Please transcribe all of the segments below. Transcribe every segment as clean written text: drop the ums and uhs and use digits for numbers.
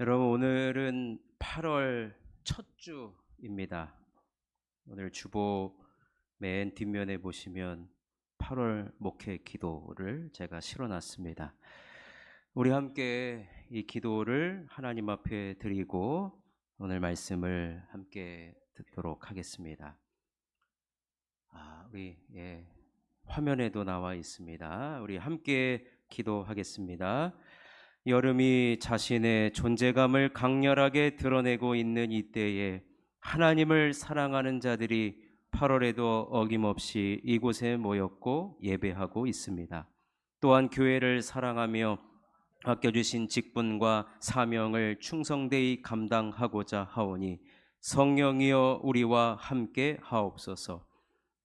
여러분, 오늘은 8월 첫 주입니다. 오늘 주보 맨 뒷면에 보시면 8월 목회 기도를 제가 실어놨습니다. 우리 함께 이 기도를 하나님 앞에 드리고 오늘 말씀을 함께 듣도록 하겠습니다. 우리 화면에도 나와 있습니다. 우리 함께 기도하겠습니다. 여름이 자신의 존재감을 강렬하게 드러내고 있는 이때에 하나님을 사랑하는 자들이 8월에도 어김없이 이곳에 모였고 예배하고 있습니다. 또한 교회를 사랑하며 맡겨주신 직분과 사명을 충성되이 감당하고자 하오니 성령이여 우리와 함께 하옵소서.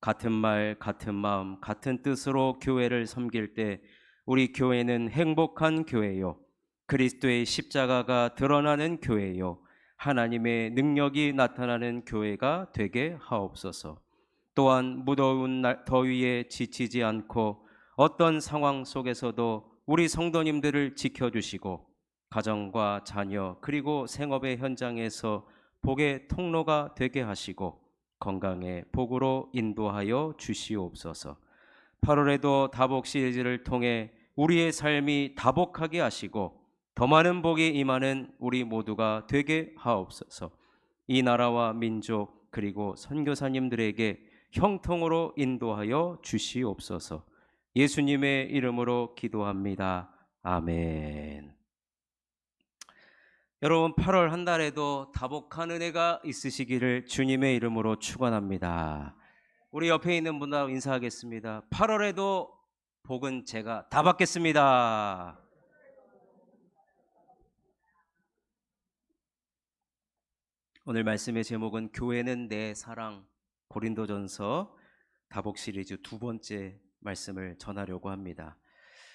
같은 말, 같은 마음, 같은 뜻으로 교회를 섬길 때 우리 교회는 행복한 교회요, 그리스도의 십자가가 드러나는 교회요, 하나님의 능력이 나타나는 교회가 되게 하옵소서. 또한 무더운 더위에 지치지 않고 어떤 상황 속에서도 우리 성도님들을 지켜주시고 가정과 자녀 그리고 생업의 현장에서 복의 통로가 되게 하시고 건강의 복으로 인도하여 주시옵소서. 8월에도 다복 시리즈를 통해 우리의 삶이 다복하게 하시고 더 많은 복이 임하는 우리 모두가 되게 하옵소서. 이 나라와 민족 그리고 선교사님들에게 형통으로 인도하여 주시옵소서. 예수님의 이름으로 기도합니다. 아멘. 여러분, 8월 한 달에도 다복한 은혜가 있으시기를 주님의 이름으로 축원합니다. 우리 옆에 있는 분하고 인사하겠습니다. 8월에도 복은 제가 다 받겠습니다. 오늘 말씀의 제목은 교회는 내 사랑, 고린도전서 다복 시리즈 두 번째 말씀을 전하려고 합니다.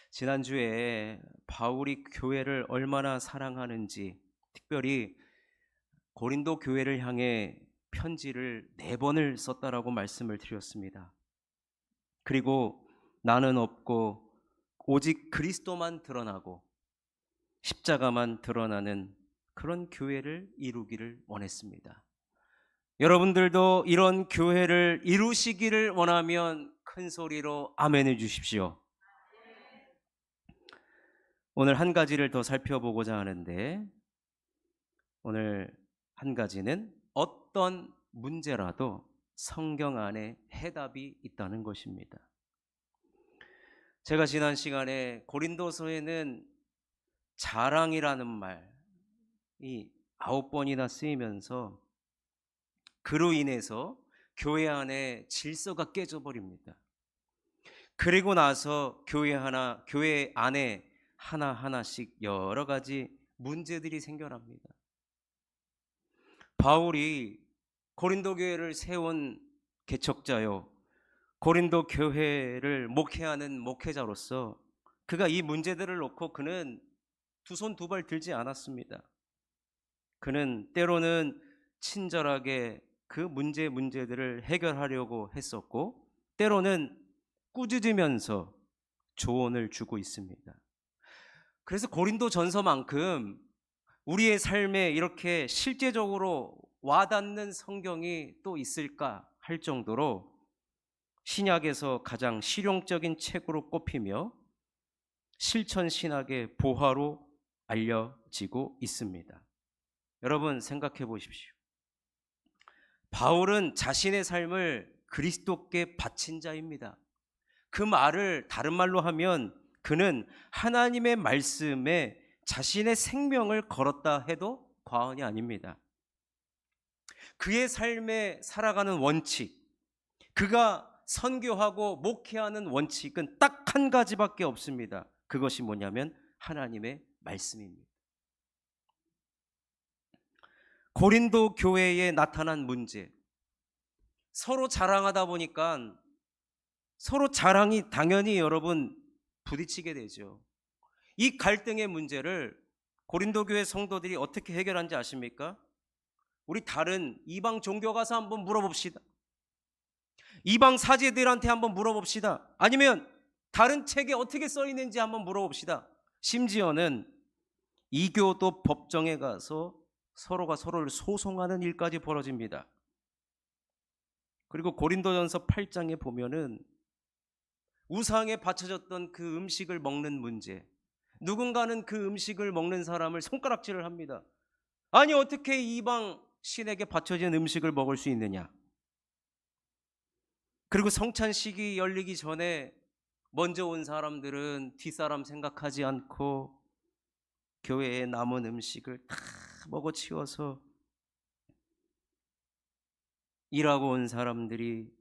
지난주에 바울이 교회를 얼마나 사랑하는지, 특별히 고린도 교회를 향해 편지를 4번을 썼다라고 말씀을 드렸습니다. 그리고 나는 없고 오직 그리스도만 드러나고 십자가만 드러나는 그런 교회를 이루기를 원했습니다. 여러분들도 이런 교회를 이루시기를 원하면 큰 소리로 아멘해 주십시오. 오늘 한 가지를 더 살펴보고자 하는데, 오늘 한 가지는 어떤 문제라도 성경 안에 해답이 있다는 것입니다. 제가 지난 시간에 고린도서에는 자랑이라는 말이 9번이나 쓰이면서 그로 인해서 교회 안에 질서가 깨져버립니다. 그리고 나서 교회 안에 하나하나씩 여러 가지 문제들이 생겨납니다. 바울이 고린도 교회를 세운 개척자요, 고린도 교회를 목회하는 목회자로서 그가 이 문제들을 놓고 그는 두 손 두 발 들지 않았습니다. 그는 때로는 친절하게 그 문제들을 해결하려고 했었고, 때로는 꾸짖으면서 조언을 주고 있습니다. 그래서 고린도 전서만큼 우리의 삶에 이렇게 실제적으로 와닿는 성경이 또 있을까 할 정도로 신약에서 가장 실용적인 책으로 꼽히며 실천신학의 보화로 알려지고 있습니다. 여러분, 생각해 보십시오. 바울은 자신의 삶을 그리스도께 바친 자입니다. 그 말을 다른 말로 하면 그는 하나님의 말씀에 자신의 생명을 걸었다 해도 과언이 아닙니다. 그의 삶에 살아가는 원칙, 그가 선교하고 목회하는 원칙은 딱 한 가지밖에 없습니다. 그것이 뭐냐면 하나님의 말씀입니다. 고린도 교회에 나타난 문제, 서로 자랑하다 보니까 서로 자랑이 당연히 여러분 부딪히게 되죠. 이 갈등의 문제를 고린도 교회 성도들이 어떻게 해결한지 아십니까? 우리 다른 이방 종교 가서 한번 물어봅시다. 이방 사제들한테 한번 물어봅시다. 아니면 다른 책에 어떻게 써 있는지 한번 물어봅시다. 심지어는 이교도 법정에 가서 서로가 서로를 소송하는 일까지 벌어집니다. 그리고 고린도전서 8장에 보면은 우상에 바쳐졌던 그 음식을 먹는 문제, 누군가는 그 음식을 먹는 사람을 손가락질을 합니다. 아니 어떻게 이방 신에게 바쳐진 음식을 먹을 수 있느냐. 그리고 성찬식이 열리기 전에 먼저 온 사람들은 뒷사람 생각하지 않고 교회에 남은 음식을 다 먹어치워서 일하고 온 사람들이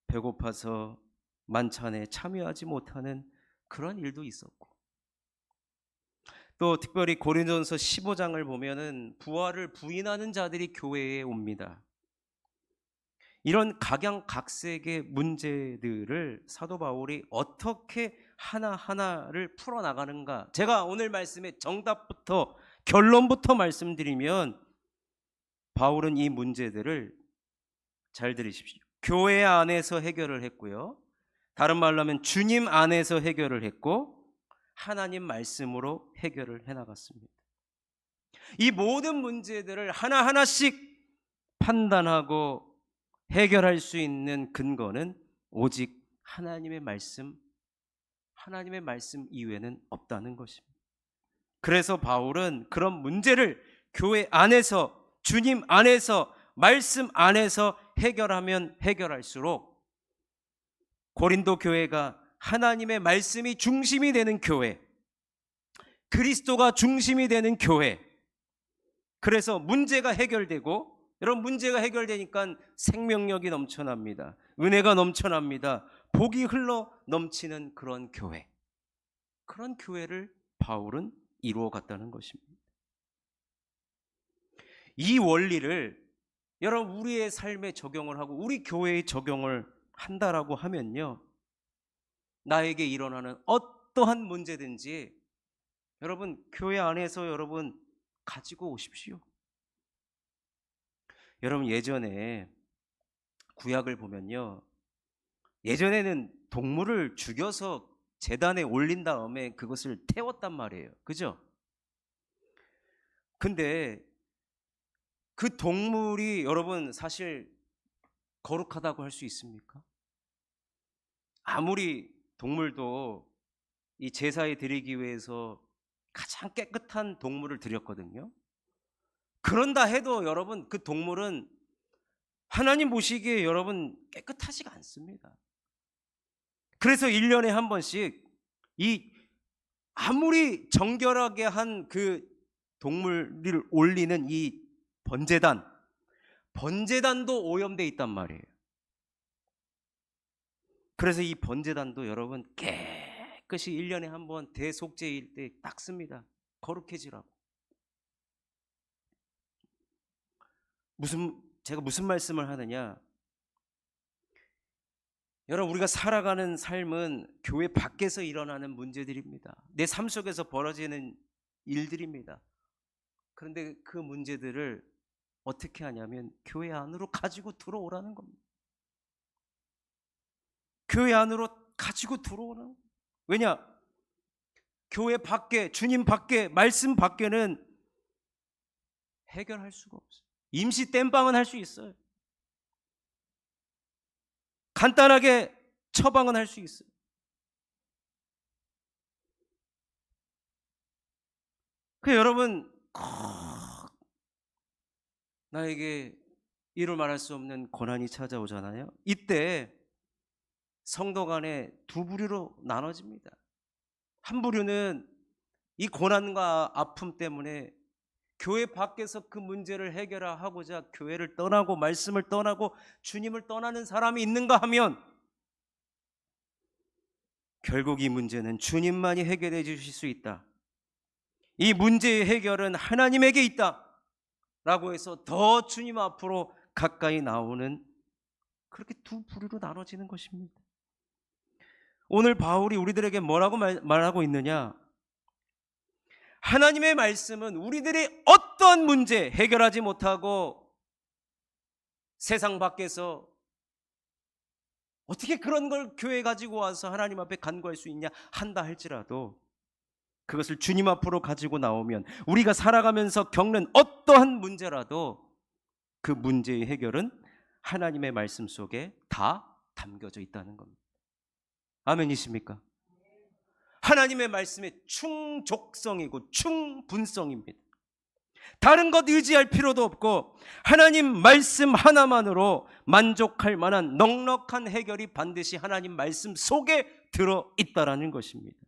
배고파서 만찬에 참여하지 못하는 그런 일도 있었고, 또 특별히 고린도전서 15장을 보면은 부활을 부인하는 자들이 교회에 옵니다. 이런 각양각색의 문제들을 사도 바울이 어떻게 하나하나를 풀어나가는가, 제가 오늘 말씀의 정답부터 결론부터 말씀드리면 바울은 이 문제들을, 잘 들으십시오, 교회 안에서 해결을 했고요, 다른 말로 하면 주님 안에서 해결을 했고, 하나님 말씀으로 해결을 해나갔습니다. 이 모든 문제들을 하나하나씩 판단하고 해결할 수 있는 근거는 오직 하나님의 말씀 이외에는 없다는 것입니다. 그래서 바울은 그런 문제를 교회 안에서, 주님 안에서, 말씀 안에서 해결하면 해결할수록 고린도 교회가 하나님의 말씀이 중심이 되는 교회, 그리스도가 중심이 되는 교회, 그래서 문제가 해결되고, 여러분 문제가 해결되니까 생명력이 넘쳐납니다. 은혜가 넘쳐납니다. 복이 흘러 넘치는 그런 교회, 그런 교회를 바울은 이루어 갔다는 것입니다. 이 원리를 여러분 우리의 삶에 적용을 하고 우리 교회에 적용을 한다라고 하면요, 나에게 일어나는 어떠한 문제든지 여러분 교회 안에서 여러분 가지고 오십시오. 여러분 예전에 구약을 보면요, 예전에는 동물을 죽여서 제단에 올린 다음에 그것을 태웠단 말이에요. 그죠? 근데 그 동물이 여러분 사실 거룩하다고 할 수 있습니까? 아무리 동물도 이 제사에 드리기 위해서 가장 깨끗한 동물을 드렸거든요. 그런다 해도 여러분 그 동물은 하나님 보시기에 여러분 깨끗하지가 않습니다. 그래서 1년에 한 번씩 이 아무리 정결하게 한 그 동물을 올리는 이 번제단도 오염돼 있단 말이에요. 그래서 이 번제단도 여러분 깨끗이 1년에 한 번 대속죄일 때 닦습니다. 거룩해지라고. 제가 무슨 말씀을 하느냐, 여러분 우리가 살아가는 삶은 교회 밖에서 일어나는 문제들입니다. 내 삶 속에서 벌어지는 일들입니다. 그런데 그 문제들을 어떻게 하냐면 교회 안으로 가지고 들어오라는 겁니다. 교회 안으로 가지고 들어오라는 겁니다. 왜냐? 교회 밖에, 주님 밖에, 말씀 밖에는 해결할 수가 없어요. 임시 땜빵은 할 수 있어요. 간단하게 처방은 할 수 있어요. 여러분 꼭 나에게 이루 말할 수 없는 고난이 찾아오잖아요. 이때 성도 간에 두 부류로 나눠집니다. 한 부류는 이 고난과 아픔 때문에 교회 밖에서 그 문제를 해결하고자 교회를 떠나고 말씀을 떠나고 주님을 떠나는 사람이 있는가 하면, 결국 이 문제는 주님만이 해결해 주실 수 있다, 이 문제의 해결은 하나님에게 있다 라고 해서 더 주님 앞으로 가까이 나오는, 그렇게 두 부류로 나눠지는 것입니다. 오늘 바울이 우리들에게 뭐라고 말하고 있느냐, 하나님의 말씀은 우리들이 어떤 문제 해결하지 못하고 세상 밖에서 어떻게 그런 걸 교회에 가지고 와서 하나님 앞에 간구할 수 있냐 한다 할지라도 그것을 주님 앞으로 가지고 나오면 우리가 살아가면서 겪는 어떠한 문제라도 그 문제의 해결은 하나님의 말씀 속에 다 담겨져 있다는 겁니다. 아멘이십니까? 하나님의 말씀의 충족성이고 충분성입니다. 다른 것 의지할 필요도 없고 하나님 말씀 하나만으로 만족할 만한 넉넉한 해결이 반드시 하나님 말씀 속에 들어있다라는 것입니다.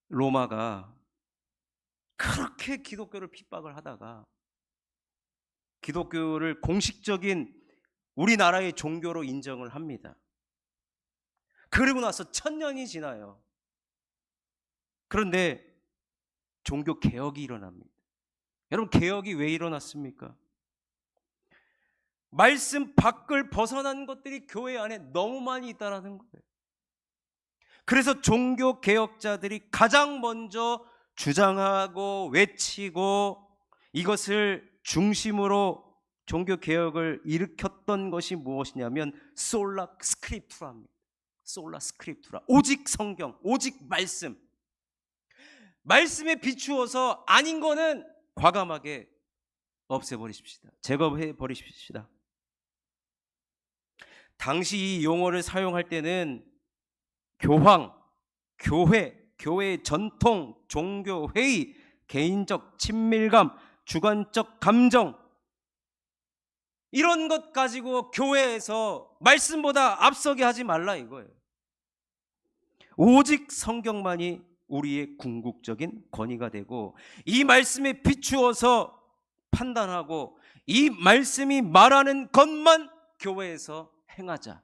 로마가 그렇게 기독교를 핍박을 하다가 기독교를 공식적인 우리나라의 종교로 인정을 합니다. 그리고 나서 1000년이 지나요. 그런데 종교 개혁이 일어납니다. 여러분, 개혁이 왜 일어났습니까? 말씀 밖을 벗어난 것들이 교회 안에 너무 많이 있다는 거예요. 그래서 종교 개혁자들이 가장 먼저 주장하고 외치고 이것을 중심으로 종교 개혁을 일으켰던 것이 무엇이냐면 솔라 스크립투라입니다. 솔라 스크립투라. 오직 성경, 오직 말씀. 말씀에 비추어서 아닌 거는 과감하게 없애버리십시다. 제거해버리십시다. 당시 이 용어를 사용할 때는 교황, 교회, 교회의 전통, 종교회의, 개인적 친밀감, 주관적 감정, 이런 것 가지고 교회에서 말씀보다 앞서게 하지 말라 이거예요. 오직 성경만이 우리의 궁극적인 권위가 되고 이 말씀에 비추어서 판단하고 이 말씀이 말하는 것만 교회에서 행하자.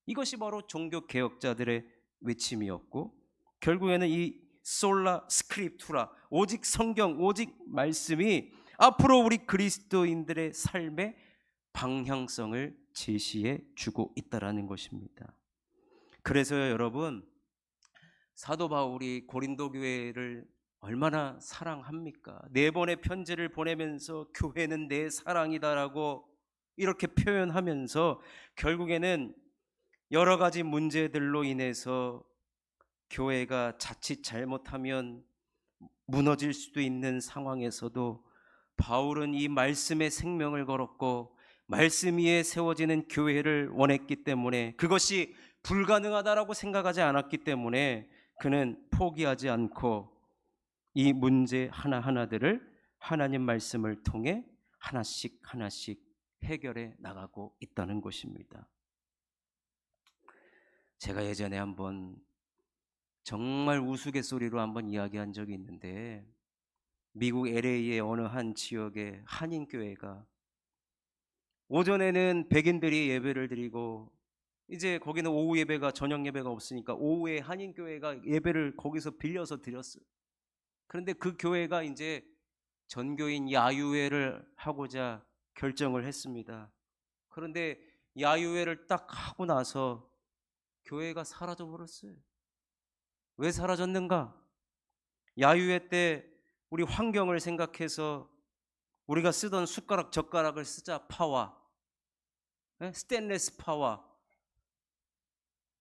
이것이 바로 종교개혁자들의 외침이었고 결국에는 이 솔라 스크립투라, 오직 성경, 오직 말씀이 앞으로 우리 그리스도인들의 삶의 방향성을 제시해 주고 있다는 것입니다. 그래서요 여러분, 사도 바울이 고린도 교회를 얼마나 사랑합니까? 4번의 편지를 보내면서 교회는 내 사랑이다라고 이렇게 표현하면서 결국에는 여러 가지 문제들로 인해서 교회가 자칫 잘못하면 무너질 수도 있는 상황에서도 바울은 이 말씀에 생명을 걸었고 말씀 위에 세워지는 교회를 원했기 때문에, 그것이 불가능하다라고 생각하지 않았기 때문에 그는 포기하지 않고 이 문제 하나하나들을 하나님 말씀을 통해 하나씩 하나씩 해결해 나가고 있다는 것입니다. 제가 예전에 한번 정말 우스갯소리로 한번 이야기한 적이 있는데, 미국 LA의 어느 한 지역의 한인교회가 오전에는 백인들이 예배를 드리고 이제 거기는 오후 예배가, 저녁 예배가 없으니까 오후에 한인교회가 예배를 거기서 빌려서 드렸어요. 그런데 그 교회가 이제 전교인 야유회를 하고자 결정을 했습니다. 그런데 야유회를 딱 하고 나서 교회가 사라져 버렸어요. 왜 사라졌는가? 야유회 때 우리 환경을 생각해서 우리가 쓰던 숟가락 젓가락을 쓰자, 파와, 스테인레스 파와.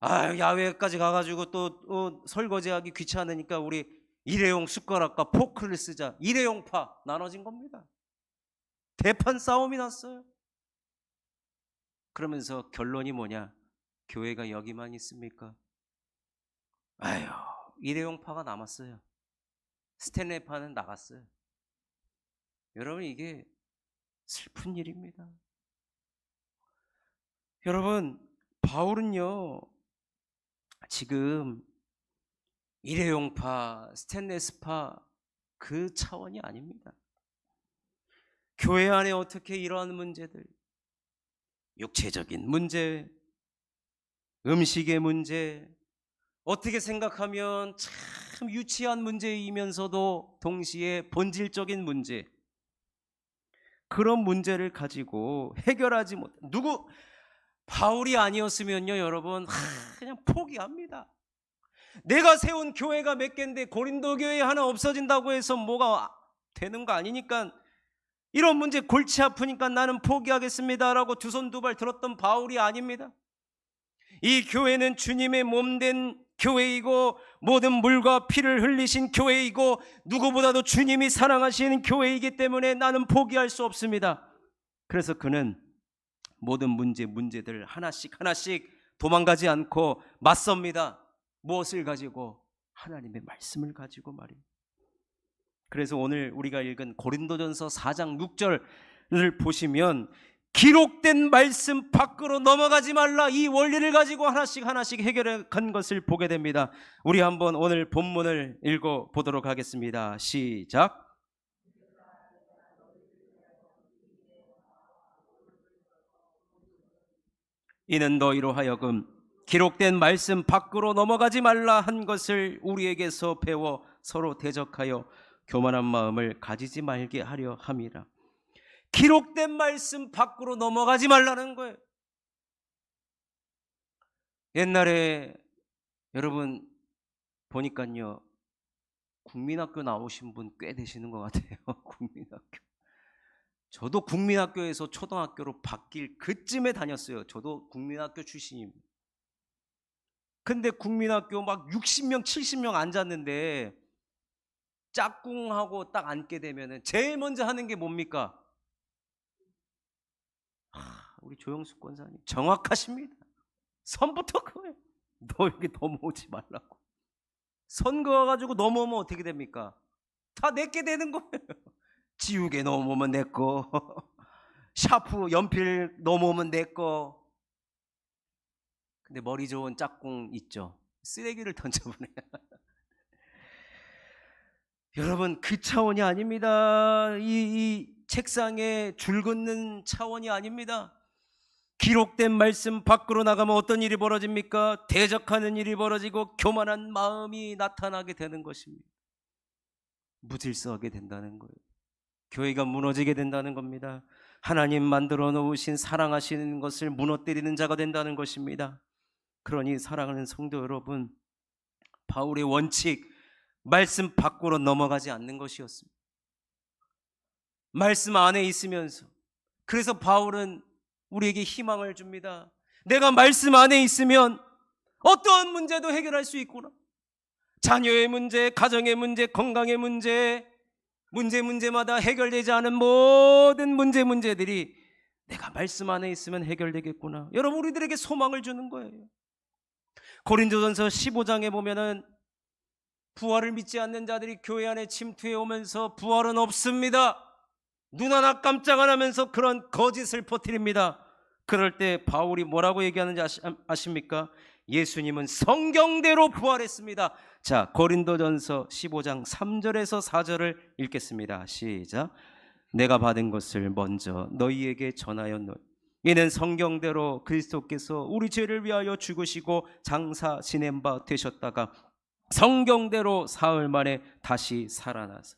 야외까지 가가지고 또 설거지하기 귀찮으니까 우리 일회용 숟가락과 포크를 쓰자, 일회용 파. 나눠진 겁니다. 대판 싸움이 났어요. 그러면서 결론이 뭐냐? 교회가 여기만 있습니까? 일회용 파가 남았어요. 스테인레스 파는 나갔어요. 여러분, 이게 슬픈 일입니다. 여러분, 바울은요 지금 일회용파, 스테인레스파 그 차원이 아닙니다. 교회 안에 어떻게 이러한 문제들, 육체적인 문제, 음식의 문제, 어떻게 생각하면 참 유치한 문제이면서도 동시에 본질적인 문제, 그런 문제를 가지고 해결하지 못, 바울이 아니었으면요 여러분, 그냥 포기합니다. 내가 세운 교회가 몇 개인데 고린도 교회 하나 없어진다고 해서 뭐가 되는 거 아니니까, 이런 문제 골치 아프니까 나는 포기하겠습니다 라고 두 손 두 발 들었던 바울이 아닙니다. 이 교회는 주님의 몸된 교회이고 모든 물과 피를 흘리신 교회이고 누구보다도 주님이 사랑하시는 교회이기 때문에 나는 포기할 수 없습니다. 그래서 그는 모든 문제들 하나씩 도망가지 않고 맞섭니다. 무엇을 가지고? 하나님의 말씀을 가지고 말입니다. 그래서 오늘 우리가 읽은 고린도전서 4장 6절을 보시면 기록된 말씀 밖으로 넘어가지 말라, 이 원리를 가지고 하나씩 해결해 간 것을 보게 됩니다. 우리 한번 오늘 본문을 읽어 보도록 하겠습니다. 시작. 이는 너희로 하여금 기록된 말씀 밖으로 넘어가지 말라 한 것을 우리에게서 배워 서로 대적하여 교만한 마음을 가지지 말게 하려 함이라. 기록된 말씀 밖으로 넘어가지 말라는 거예요. 옛날에 여러분 보니까요, 국민학교 나오신 분 꽤 되시는 것 같아요. 국민학교. 저도 국민학교에서 초등학교로 바뀔 그쯤에 다녔어요. 저도 국민학교 출신입니다. 근데 국민학교 막 60명 70명 앉았는데 짝꿍하고 딱 앉게 되면 제일 먼저 하는 게 뭡니까? 우리 조영숙 권사님 정확하십니다. 선부터 그거예요. 너 여기 넘어오지 말라고. 선 그어가지고 넘어오면 어떻게 됩니까? 다 내게 되는 거예요. 지우개 넘어오면 내 거, 샤프 연필 넘어오면 내 거. 근데 머리 좋은 짝꿍 있죠, 쓰레기를 던져보내요. 여러분 그 차원이 아닙니다. 이 책상에 줄 긋는 차원이 아닙니다. 기록된 말씀 밖으로 나가면 어떤 일이 벌어집니까? 대적하는 일이 벌어지고 교만한 마음이 나타나게 되는 것입니다. 무질서하게 된다는 거예요. 교회가 무너지게 된다는 겁니다. 하나님 만들어 놓으신 사랑하시는 것을 무너뜨리는 자가 된다는 것입니다. 그러니 사랑하는 성도 여러분, 바울의 원칙, 말씀 밖으로 넘어가지 않는 것이었습니다. 말씀 안에 있으면서, 그래서 바울은 우리에게 희망을 줍니다. 내가 말씀 안에 있으면 어떠한 문제도 해결할 수 있구나. 자녀의 문제, 가정의 문제, 건강의 문제마다 해결되지 않은 모든 문제들이 내가 말씀 안에 있으면 해결되겠구나. 여러분, 우리들에게 소망을 주는 거예요. 고린도전서 15장에 보면은 부활을 믿지 않는 자들이 교회 안에 침투해 오면서 부활은 없습니다, 눈 하나 깜짝 안 하면서 그런 거짓을 퍼뜨립니다. 그럴 때 바울이 뭐라고 얘기하는지 아십니까? 예수님은 성경대로 부활했습니다. 자, 고린도전서 15장 3절에서 4절을 읽겠습니다. 시작. 내가 받은 것을 먼저 너희에게 전하였노니 이는 성경대로 그리스도께서 우리 죄를 위하여 죽으시고 장사 지낸 바 되셨다가 성경대로 사흘 만에 다시 살아나서,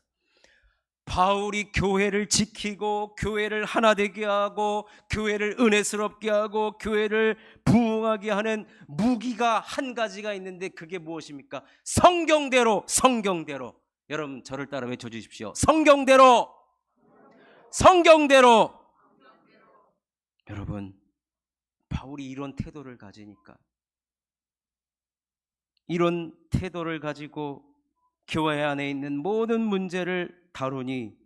바울이 교회를 지키고 교회를 하나 되게 하고 교회를 은혜스럽게 하고 교회를 부흥하게 하는 무기가 한 가지가 있는데 그게 무엇입니까? 성경대로. 여러분 저를 따라 외쳐주십시오. 성경대로. 여러분, 바울이 이런 태도를 가지니까, 이런 태도를 가지고 교회 안에 있는 모든 문제를 다루니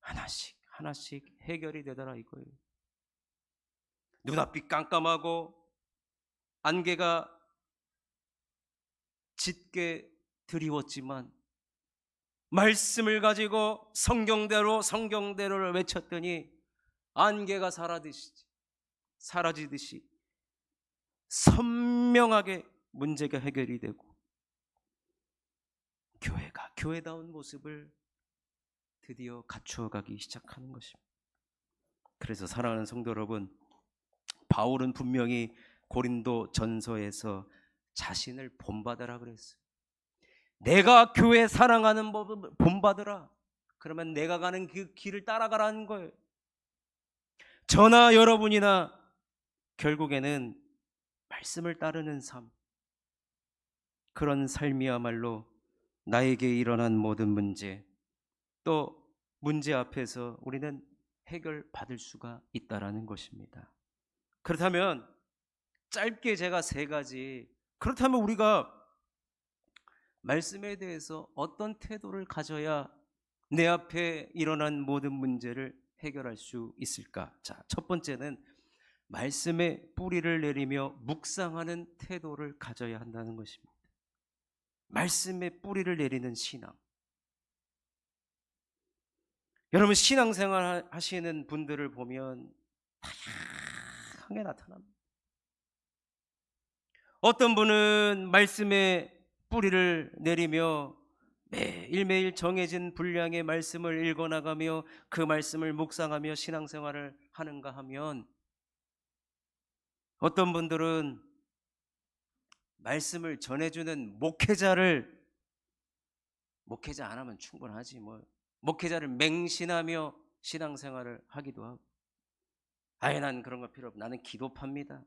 하나씩 해결이 되더라 이거예요. 눈앞이 깜깜하고 안개가 짙게 드리웠지만 말씀을 가지고 성경대로를 외쳤더니 안개가 사라지듯이 선명하게 문제가 해결이 되고 교회가 교회다운 모습을 드디어 갖추어가기 시작하는 것입니다. 그래서 사랑하는 성도 여러분, 바울은 분명히 고린도 전서에서 자신을 본받으라 그랬어요. 내가 교회 사랑하는 법을 본받으라. 그러면 내가 가는 그 길을 따라가라는 거예요. 저나 여러분이나 결국에는 말씀을 따르는 삶, 그런 삶이야말로 나에게 일어난 모든 문제, 또 문제 앞에서 우리는 해결받을 수가 있다라는 것입니다. 그렇다면 짧게 제가 세 가지. 그렇다면 우리가 말씀에 대해서 어떤 태도를 가져야 내 앞에 일어난 모든 문제를 해결할 수 있을까? 자, 첫 번째는 말씀에 뿌리를 내리며 묵상하는 태도를 가져야 한다는 것입니다. 말씀에 뿌리를 내리는 신앙. 여러분, 신앙생활 하시는 분들을 보면 다양하게 나타납니다. 어떤 분은 말씀에 뿌리를 내리며 매일매일 정해진 분량의 말씀을 읽어나가며 그 말씀을 묵상하며 신앙생활을 하는가 하면, 어떤 분들은 말씀을 전해주는 목회자 안 하면 충분하지 뭐, 목회자를 맹신하며 신앙생활을 하기도 하고, 아예 난 그런 거 필요 없고 나는 기도파입니다.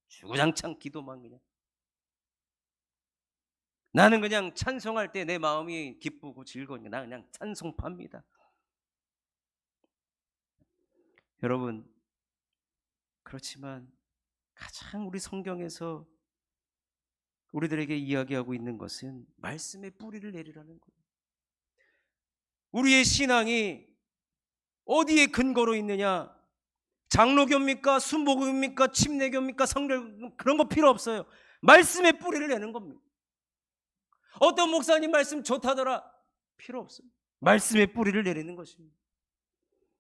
주구장창 기도만, 그냥 나는 그냥 찬송할 때 내 마음이 기쁘고 즐거우니까 나는 그냥 찬송파입니다. 여러분, 그렇지만 가장 우리 성경에서 우리들에게 이야기하고 있는 것은 말씀에 뿌리를 내리라는 거예요. 우리의 신앙이 어디에 근거로 있느냐? 장로교입니까? 순복음입니까? 침례교입니까? 성결, 그런 거 필요 없어요. 말씀에 뿌리를 내는 겁니다. 어떤 목사님 말씀 좋다더라, 필요 없어요. 말씀에 뿌리를 내리는 것입니다.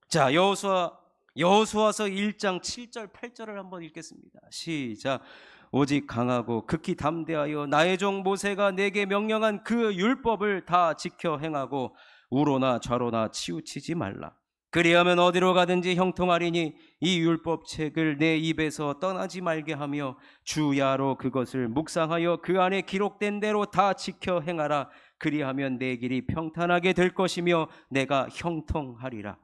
자, 여호수아서 1장 7절 8절을 한번 읽겠습니다. 시작. 오직 강하고 극히 담대하여 나의 종 모세가 내게 명령한 그 율법을 다 지켜 행하고 우로나 좌로나 치우치지 말라. 그리하면 어디로 가든지 형통하리니 이 율법책을 내 입에서 떠나지 말게 하며 주야로 그것을 묵상하여 그 안에 기록된 대로 다 지켜 행하라. 그리하면 내 길이 평탄하게 될 것이며 내가 형통하리라.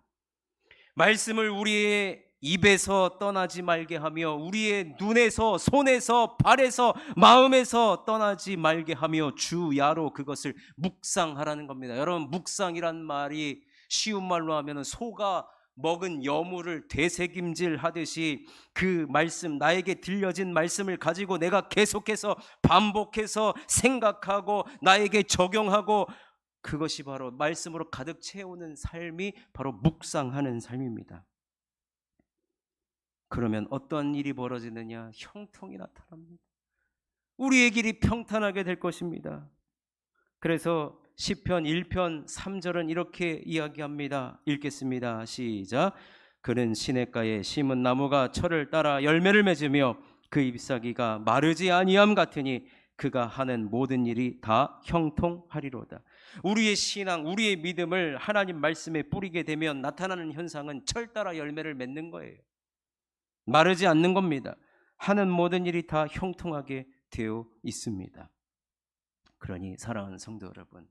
말씀을 우리의 입에서 떠나지 말게 하며 우리의 눈에서, 손에서, 발에서, 마음에서 떠나지 말게 하며 주야로 그것을 묵상하라는 겁니다. 여러분, 묵상이란 말이 쉬운 말로 하면 소가 먹은 여물을 되새김질 하듯이 그 말씀, 나에게 들려진 말씀을 가지고 내가 계속해서 반복해서 생각하고 나에게 적용하고, 그것이 바로 말씀으로 가득 채우는 삶이 바로 묵상하는 삶입니다. 그러면 어떤 일이 벌어지느냐? 형통이 나타납니다. 우리의 길이 평탄하게 될 것입니다. 그래서 시편 1편 3절은 이렇게 이야기합니다. 읽겠습니다. 시작. 그는 시냇가에 심은 나무가 철을 따라 열매를 맺으며 그 잎사귀가 마르지 아니함 같으니 그가 하는 모든 일이 다 형통하리로다. 우리의 신앙, 우리의 믿음을 하나님 말씀에 뿌리게 되면 나타나는 현상은 철 따라 열매를 맺는 거예요. 마르지 않는 겁니다. 하는 모든 일이 다 형통하게 되어 있습니다. 그러니 사랑하는 성도 여러분,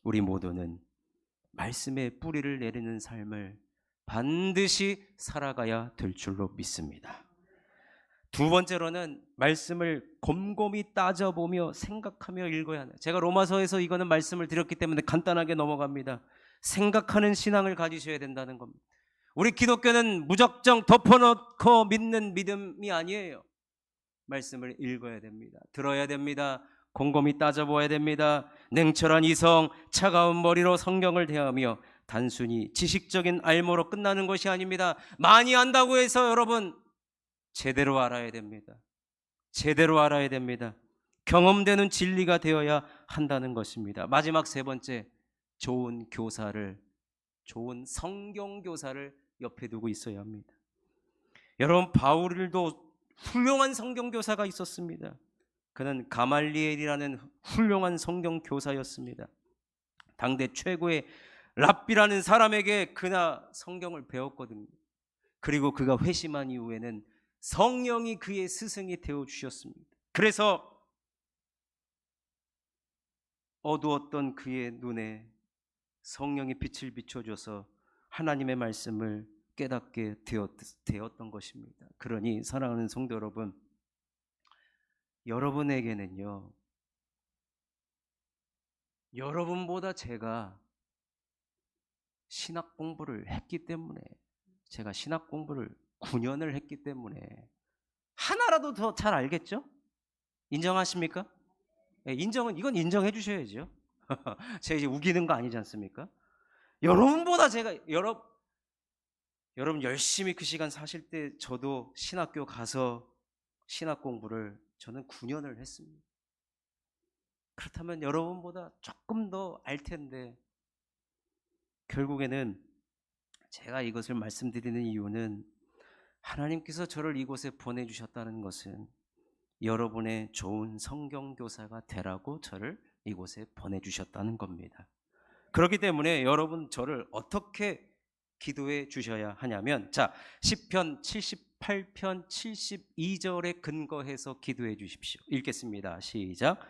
우리 모두는 말씀에 뿌리를 내리는 삶을 반드시 살아가야 될 줄로 믿습니다. 두 번째로는 말씀을 곰곰이 따져보며 생각하며 읽어야 하는, 제가 로마서에서 이거는 말씀을 드렸기 때문에 간단하게 넘어갑니다. 생각하는 신앙을 가지셔야 된다는 겁니다. 우리 기독교는 무작정 덮어놓고 믿는 믿음이 아니에요. 말씀을 읽어야 됩니다. 들어야 됩니다. 곰곰이 따져보아야 됩니다. 냉철한 이성, 차가운 머리로 성경을 대하며 단순히 지식적인 알모로 끝나는 것이 아닙니다. 많이 안다고 해서 여러분 제대로 알아야 됩니다. 제대로 알아야 됩니다. 경험되는 진리가 되어야 한다는 것입니다. 마지막 세 번째, 좋은 성경 교사를 옆에 두고 있어야 합니다. 여러분, 바울도 훌륭한 성경 교사가 있었습니다. 그는 가말리엘이라는 훌륭한 성경 교사였습니다. 당대 최고의 랍비라는 사람에게 그나 성경을 배웠거든요. 그리고 그가 회심한 이후에는 성령이 그의 스승이 되어 주셨습니다. 그래서 어두웠던 그의 눈에 성령이 빛을 비춰줘서 하나님의 말씀을 깨닫게 되었던 것입니다. 그러니 사랑하는 성도 여러분, 여러분에게는요, 여러분보다 제가 신학 공부를 했기 때문에, 제가 신학 공부를 9년을 했기 때문에 하나라도 더 잘 알겠죠? 인정하십니까? 예, 이건 인정해 주셔야죠. 제가 이제 우기는 거 아니지 않습니까? 여러분보다 제가 여러분 열심히 그 시간 사실 때 저도 신학교 가서 신학 공부를 저는 9년을 했습니다. 그렇다면 여러분보다 조금 더 알 텐데 결국에는 제가 이것을 말씀드리는 이유는 하나님께서 저를 이곳에 보내주셨다는 것은 여러분의 좋은 성경교사가 되라고 저를 이곳에 보내주셨다는 겁니다. 그렇기 때문에 여러분 저를 어떻게 기도해 주셔야 하냐면, 자, 시편 78편 72절에 근거해서 기도해 주십시오. 읽겠습니다. 시작.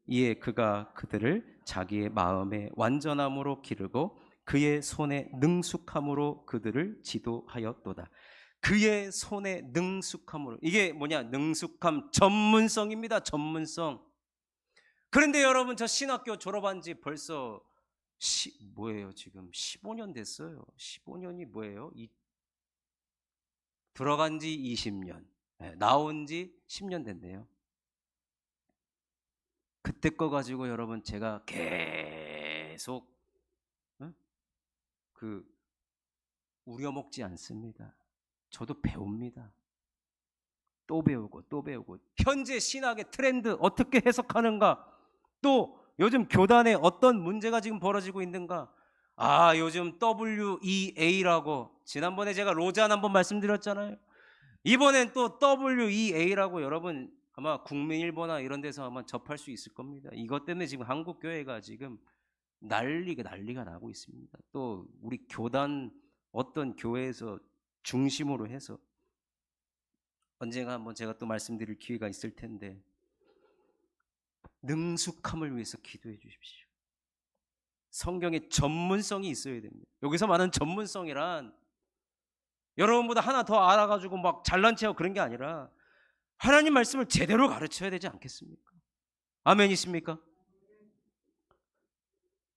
이에 그가 그들을 자기의 마음의 완전함으로 기르고 그의 손의 능숙함으로 그들을 지도하였도다. 그의 손의 능숙함으로. 이게 뭐냐? 능숙함, 전문성입니다. 전문성. 그런데 여러분 저 신학교 졸업한 지 벌써 뭐예요? 지금 15년 됐어요. 15년이 뭐예요? 들어간 지 20년, 나온 지 10년 됐네요. 그때 거 가지고 여러분 제가 계속 우려먹지 않습니다. 저도 배웁니다. 또 배우고 또 배우고, 현재 신학의 트렌드 어떻게 해석하는가, 또 요즘 교단에 어떤 문제가 지금 벌어지고 있는가. 요즘 WEA라고, 지난번에 제가 로잔 한번 말씀드렸잖아요. 이번엔 또 WEA라고 여러분 아마 국민일보나 이런 데서 아마 접할 수 있을 겁니다. 이것 때문에 지금 한국 교회가 지금 난리가 나고 있습니다. 또 우리 교단 어떤 교회에서 중심으로 해서 언젠가 한번 제가 또 말씀드릴 기회가 있을 텐데, 능숙함을 위해서 기도해 주십시오. 성경에 전문성이 있어야 됩니다. 여기서 말하는 전문성이란 여러분보다 하나 더 알아가지고 막 잘난 체하고 그런 게 아니라 하나님 말씀을 제대로 가르쳐야 되지 않겠습니까? 아멘이십니까?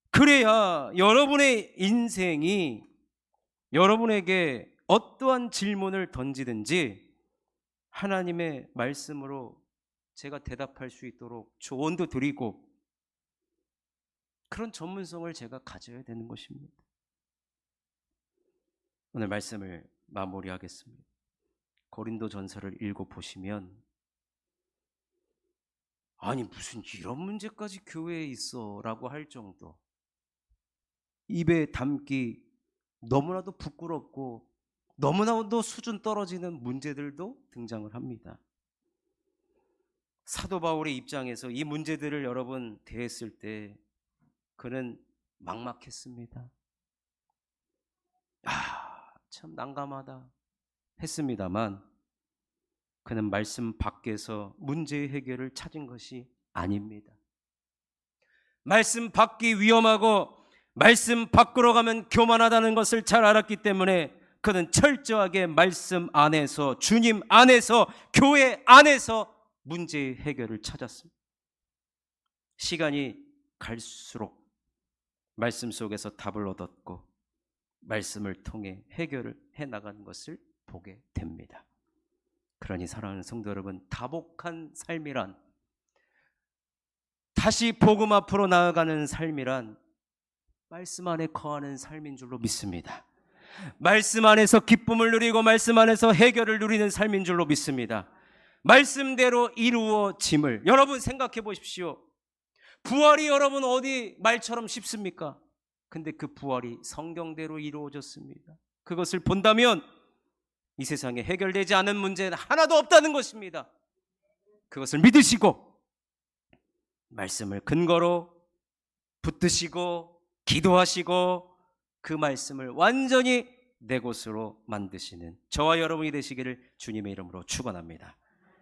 그래야 여러분의 인생이 여러분에게 어떠한 질문을 던지든지 하나님의 말씀으로 제가 대답할 수 있도록 조언도 드리고, 그런 전문성을 제가 가져야 되는 것입니다. 오늘 말씀을 마무리하겠습니다. 고린도전서를 읽어보시면, 아니 무슨 이런 문제까지 교회에 있어 라고 할 정도, 입에 담기 너무나도 부끄럽고 너무나도 수준 떨어지는 문제들도 등장을 합니다. 사도 바울의 입장에서 이 문제들을 여러분 대했을 때 그는 막막했습니다. 참 난감하다 했습니다만, 그는 말씀 밖에서 문제의 해결을 찾은 것이 아닙니다. 말씀 밖이 위험하고 말씀 밖으로 가면 교만하다는 것을 잘 알았기 때문에 그는 철저하게 말씀 안에서, 주님 안에서, 교회 안에서 문제의 해결을 찾았습니다. 시간이 갈수록 말씀 속에서 답을 얻었고 말씀을 통해 해결을 해나가는 것을 보게 됩니다. 그러니 사랑하는 성도 여러분, 다복한 삶이란, 다시 복음 앞으로 나아가는 삶이란 말씀 안에 거하는 삶인 줄로 믿습니다. 말씀 안에서 기쁨을 누리고 말씀 안에서 해결을 누리는 삶인 줄로 믿습니다. 말씀대로 이루어짐을 여러분 생각해 보십시오. 부활이 여러분 어디 말처럼 쉽습니까? 근데 그 부활이 성경대로 이루어졌습니다. 그것을 본다면 이 세상에 해결되지 않은 문제는 하나도 없다는 것입니다. 그것을 믿으시고 말씀을 근거로 붙드시고 기도하시고 그 말씀을 완전히 내 것으로 만드시는 저와 여러분이 되시기를 주님의 이름으로 축원합니다.